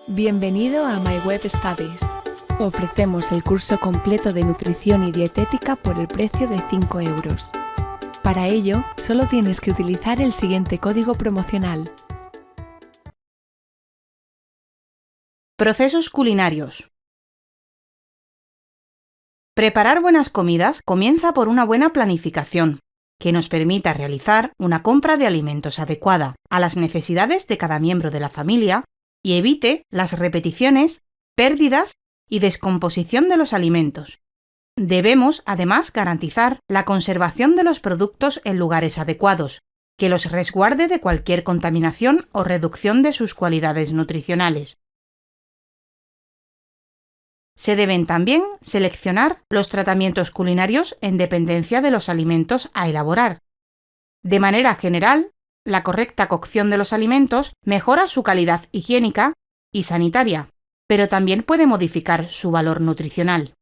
Bienvenido a My Web Studies. Ofrecemos el curso completo de nutrición y dietética por el precio de 5 euros. Para ello, solo tienes que utilizar el siguiente código promocional. Procesos culinarios. Preparar buenas comidas comienza por una buena planificación, que nos permita realizar una compra de alimentos adecuada a las necesidades de cada miembro de la familia y evite las repeticiones, pérdidas y descomposición de los alimentos. Debemos, además, garantizar la conservación de los productos en lugares adecuados, que los resguarde de cualquier contaminación o reducción de sus cualidades nutricionales. Se deben también seleccionar los tratamientos culinarios en dependencia de los alimentos a elaborar. De manera general, la correcta cocción de los alimentos mejora su calidad higiénica y sanitaria, pero también puede modificar su valor nutricional.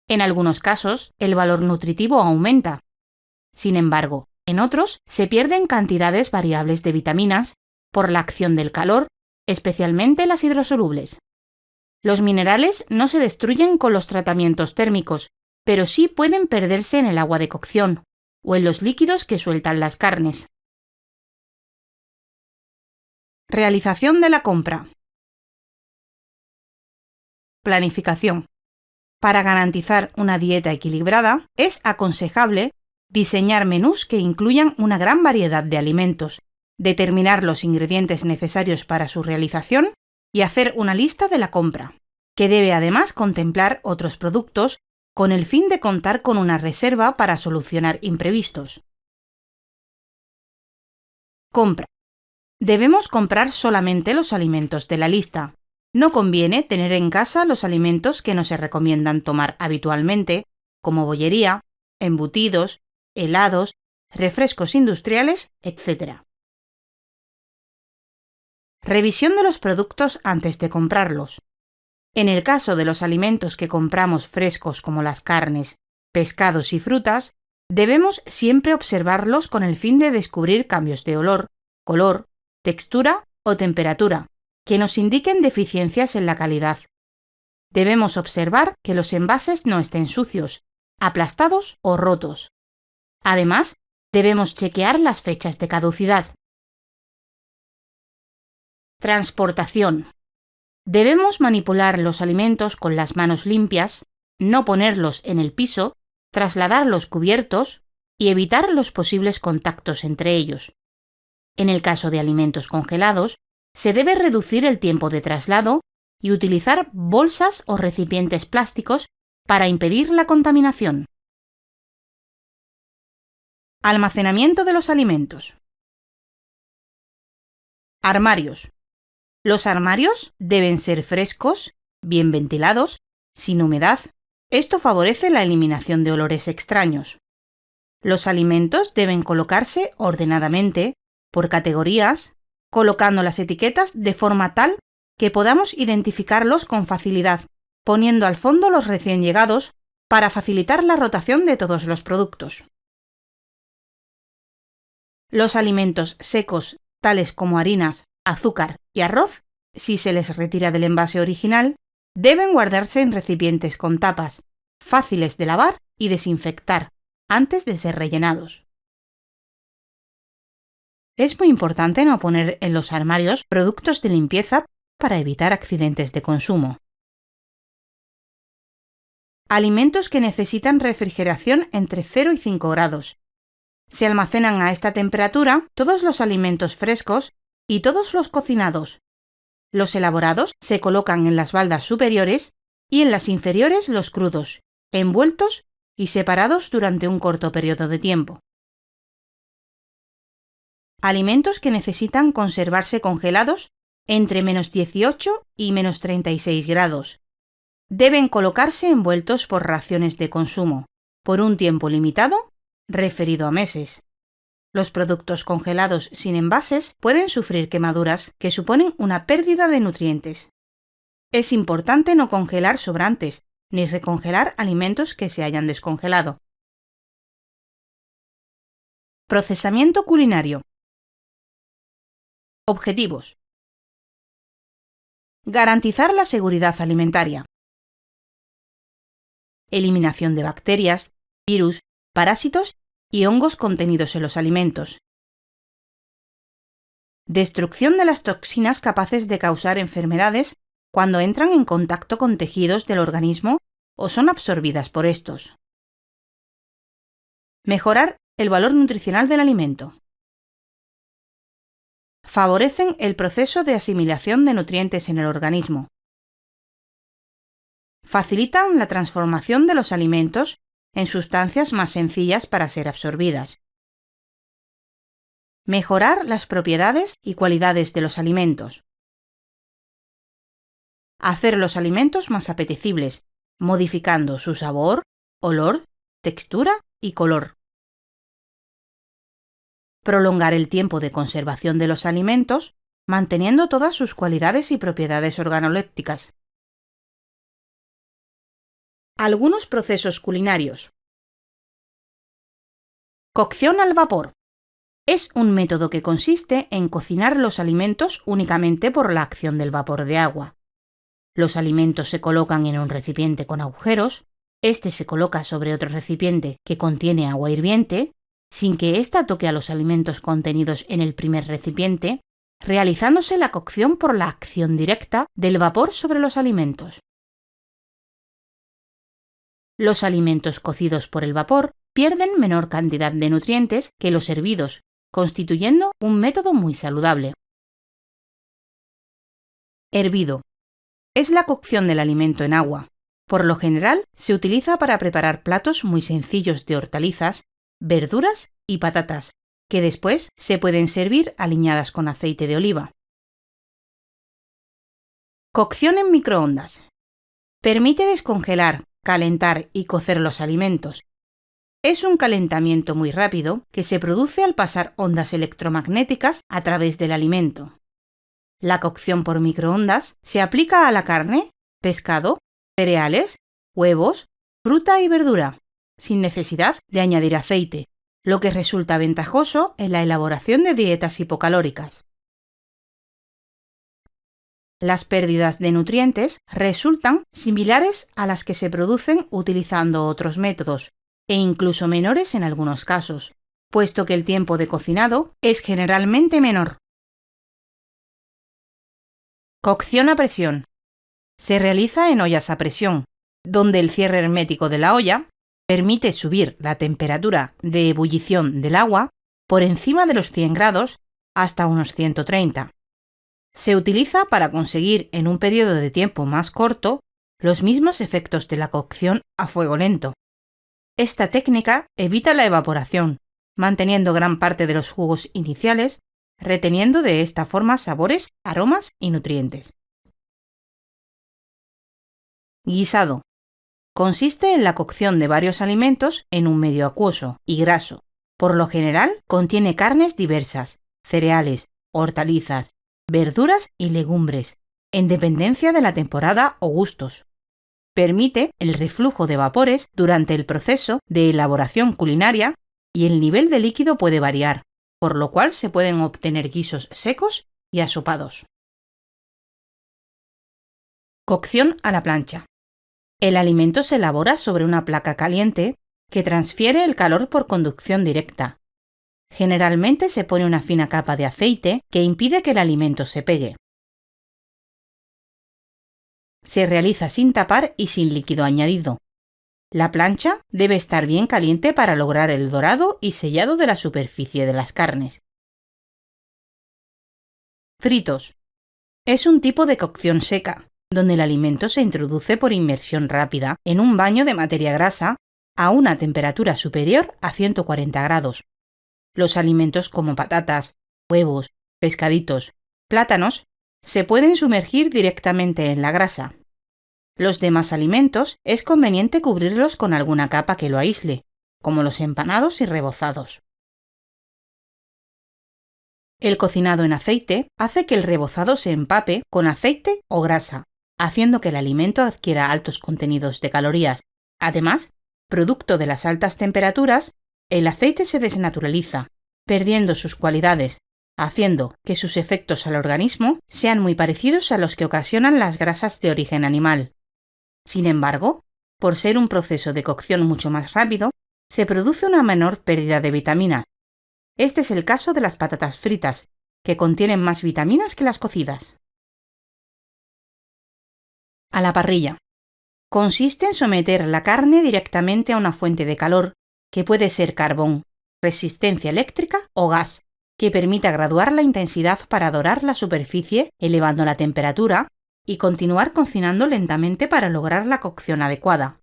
En algunos casos, el valor nutritivo aumenta. Sin embargo, en otros se pierden cantidades variables de vitaminas por la acción del calor, especialmente las hidrosolubles. Los minerales no se destruyen con los tratamientos térmicos, pero sí pueden perderse en el agua de cocción o en los líquidos que sueltan las carnes. Realización de la compra. Planificación. Para garantizar una dieta equilibrada, es aconsejable diseñar menús que incluyan una gran variedad de alimentos, determinar los ingredientes necesarios para su realización y hacer una lista de la compra, que debe además contemplar otros productos con el fin de contar con una reserva para solucionar imprevistos. Compra. Debemos comprar solamente los alimentos de la lista. No conviene tener en casa los alimentos que no se recomiendan tomar habitualmente, como bollería, embutidos, helados, refrescos industriales, etc. Revisión de los productos antes de comprarlos. En el caso de los alimentos que compramos frescos como las carnes, pescados y frutas, debemos siempre observarlos con el fin de descubrir cambios de olor, color, textura o temperatura, que nos indiquen deficiencias en la calidad. Debemos observar que los envases no estén sucios, aplastados o rotos. Además, debemos chequear las fechas de caducidad. Transportación. Debemos manipular los alimentos con las manos limpias, no ponerlos en el piso, trasladarlos cubiertos y evitar los posibles contactos entre ellos. En el caso de alimentos congelados, se debe reducir el tiempo de traslado y utilizar bolsas o recipientes plásticos para impedir la contaminación. Almacenamiento de los alimentos. Armarios. Los armarios deben ser frescos, bien ventilados, sin humedad. Esto favorece la eliminación de olores extraños. Los alimentos deben colocarse ordenadamente, por categorías, colocando las etiquetas de forma tal que podamos identificarlos con facilidad, poniendo al fondo los recién llegados para facilitar la rotación de todos los productos. Los alimentos secos, tales como harinas, azúcar y arroz, si se les retira del envase original, deben guardarse en recipientes con tapas, fáciles de lavar y desinfectar, antes de ser rellenados. Es muy importante no poner en los armarios productos de limpieza para evitar accidentes de consumo. Alimentos que necesitan refrigeración entre 0 y 5 grados. Se almacenan a esta temperatura todos los alimentos frescos y todos los cocinados. Los elaborados se colocan en las baldas superiores y en las inferiores los crudos, envueltos y separados durante un corto periodo de tiempo. Alimentos que necesitan conservarse congelados entre -18 y -36 grados. Deben colocarse envueltos por raciones de consumo, por un tiempo limitado, referido a meses. Los productos congelados sin envases pueden sufrir quemaduras que suponen una pérdida de nutrientes. Es importante no congelar sobrantes, ni recongelar alimentos que se hayan descongelado. Procesamiento culinario. Objetivos. Garantizar la seguridad alimentaria. Eliminación de bacterias, virus, parásitos y hongos contenidos en los alimentos. Destrucción de las toxinas capaces de causar enfermedades cuando entran en contacto con tejidos del organismo o son absorbidas por estos. Mejorar el valor nutricional del alimento. Favorecen el proceso de asimilación de nutrientes en el organismo. Facilitan la transformación de los alimentos en sustancias más sencillas para ser absorbidas. Mejorar las propiedades y cualidades de los alimentos. Hacer los alimentos más apetecibles, modificando su sabor, olor, textura y color. Prolongar el tiempo de conservación de los alimentos, manteniendo todas sus cualidades y propiedades organolépticas. Algunos procesos culinarios. Cocción al vapor. Es un método que consiste en cocinar los alimentos únicamente por la acción del vapor de agua. Los alimentos se colocan en un recipiente con agujeros, este se coloca sobre otro recipiente que contiene agua hirviente, sin que ésta toque a los alimentos contenidos en el primer recipiente, realizándose la cocción por la acción directa del vapor sobre los alimentos. Los alimentos cocidos por el vapor pierden menor cantidad de nutrientes que los hervidos, constituyendo un método muy saludable. Hervido. Es la cocción del alimento en agua. Por lo general, se utiliza para preparar platos muy sencillos de hortalizas, verduras y patatas, que después se pueden servir aliñadas con aceite de oliva. Cocción en microondas. Permite descongelar, calentar y cocer los alimentos. Es un calentamiento muy rápido que se produce al pasar ondas electromagnéticas a través del alimento. La cocción por microondas se aplica a la carne, pescado, cereales, huevos, fruta y verdura, sin necesidad de añadir aceite, lo que resulta ventajoso en la elaboración de dietas hipocalóricas. Las pérdidas de nutrientes resultan similares a las que se producen utilizando otros métodos, e incluso menores en algunos casos, puesto que el tiempo de cocinado es generalmente menor. Cocción a presión. Se realiza en ollas a presión, donde el cierre hermético de la olla permite subir la temperatura de ebullición del agua por encima de los 100 grados hasta unos 130. Se utiliza para conseguir en un periodo de tiempo más corto los mismos efectos de la cocción a fuego lento. Esta técnica evita la evaporación, manteniendo gran parte de los jugos iniciales, reteniendo de esta forma sabores, aromas y nutrientes. Guisado. Consiste en la cocción de varios alimentos en un medio acuoso y graso. Por lo general, contiene carnes diversas, cereales, hortalizas, verduras y legumbres, en dependencia de la temporada o gustos. Permite el reflujo de vapores durante el proceso de elaboración culinaria y el nivel de líquido puede variar, por lo cual se pueden obtener guisos secos y asopados. Cocción a la plancha. El alimento se elabora sobre una placa caliente que transfiere el calor por conducción directa. Generalmente se pone una fina capa de aceite que impide que el alimento se pegue. Se realiza sin tapar y sin líquido añadido. La plancha debe estar bien caliente para lograr el dorado y sellado de la superficie de las carnes. Fritos. Es un tipo de cocción seca, donde el alimento se introduce por inmersión rápida en un baño de materia grasa a una temperatura superior a 140 grados. Los alimentos como patatas, huevos, pescaditos, plátanos se pueden sumergir directamente en la grasa. Los demás alimentos es conveniente cubrirlos con alguna capa que lo aísle, como los empanados y rebozados. El cocinado en aceite hace que el rebozado se empape con aceite o grasa, haciendo que el alimento adquiera altos contenidos de calorías. Además, producto de las altas temperaturas, el aceite se desnaturaliza, perdiendo sus cualidades, haciendo que sus efectos al organismo sean muy parecidos a los que ocasionan las grasas de origen animal. Sin embargo, por ser un proceso de cocción mucho más rápido, se produce una menor pérdida de vitaminas. Este es el caso de las patatas fritas, que contienen más vitaminas que las cocidas. A la parrilla. Consiste en someter la carne directamente a una fuente de calor, que puede ser carbón, resistencia eléctrica o gas, que permita graduar la intensidad para dorar la superficie elevando la temperatura y continuar cocinando lentamente para lograr la cocción adecuada.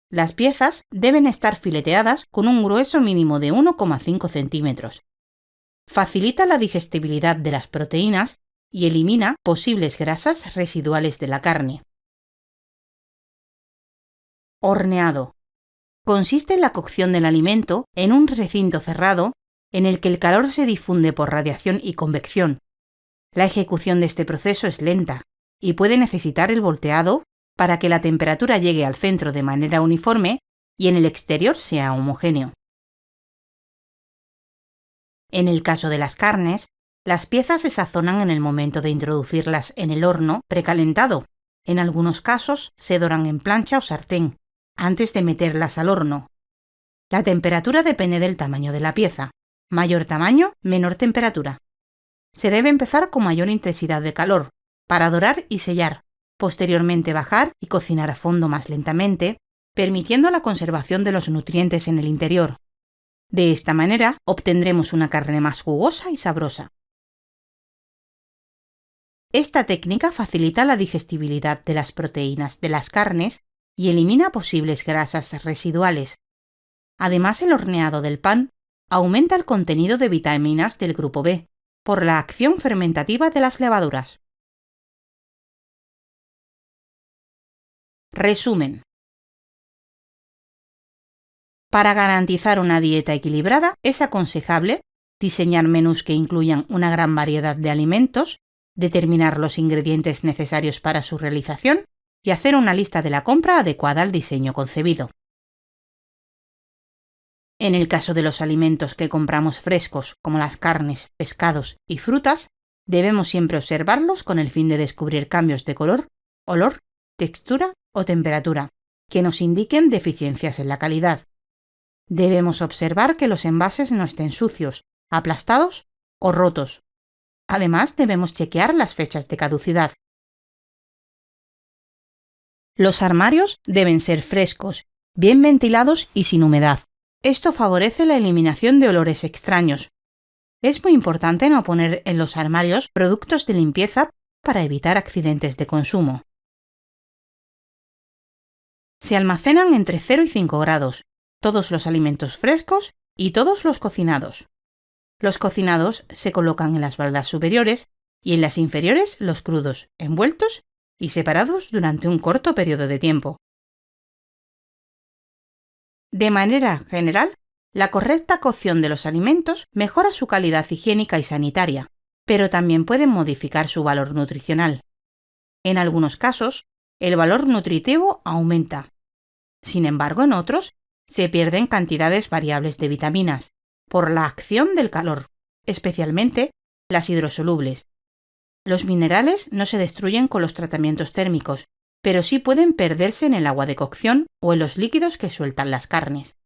Las piezas deben estar fileteadas con un grueso mínimo de 1,5 centímetros. Facilita la digestibilidad de las proteínas y elimina posibles grasas residuales de la carne. Horneado. Consiste en la cocción del alimento en un recinto cerrado en el que el calor se difunde por radiación y convección. La ejecución de este proceso es lenta y puede necesitar el volteado para que la temperatura llegue al centro de manera uniforme y en el exterior sea homogéneo. En el caso de las carnes, las piezas se sazonan en el momento de introducirlas en el horno precalentado. En algunos casos se doran en plancha o sartén, antes de meterlas al horno. La temperatura depende del tamaño de la pieza. Mayor tamaño, menor temperatura. Se debe empezar con mayor intensidad de calor, para dorar y sellar, posteriormente bajar y cocinar a fondo más lentamente, permitiendo la conservación de los nutrientes en el interior. De esta manera obtendremos una carne más jugosa y sabrosa. Esta técnica facilita la digestibilidad de las proteínas de las carnes y elimina posibles grasas residuales. Además, el horneado del pan aumenta el contenido de vitaminas del grupo B por la acción fermentativa de las levaduras. Resumen. Para garantizar una dieta equilibrada, es aconsejable diseñar menús que incluyan una gran variedad de alimentos, determinar los ingredientes necesarios para su realización y hacer una lista de la compra adecuada al diseño concebido. En el caso de los alimentos que compramos frescos, como las carnes, pescados y frutas, debemos siempre observarlos con el fin de descubrir cambios de color, olor, textura o temperatura, que nos indiquen deficiencias en la calidad. Debemos observar que los envases no estén sucios, aplastados o rotos. Además, debemos chequear las fechas de caducidad. Los armarios deben ser frescos, bien ventilados y sin humedad. Esto favorece la eliminación de olores extraños. Es muy importante no poner en los armarios productos de limpieza para evitar accidentes de consumo. Se almacenan entre 0 y 5 grados, todos los alimentos frescos y todos los cocinados. Los cocinados se colocan en las baldas superiores y en las inferiores los crudos, envueltos y separados durante un corto periodo de tiempo. De manera general, la correcta cocción de los alimentos mejora su calidad higiénica y sanitaria, pero también pueden modificar su valor nutricional. En algunos casos, el valor nutritivo aumenta. Sin embargo, en otros, se pierden cantidades variables de vitaminas por la acción del calor, especialmente las hidrosolubles. Los minerales no se destruyen con los tratamientos térmicos, pero sí pueden perderse en el agua de cocción o en los líquidos que sueltan las carnes.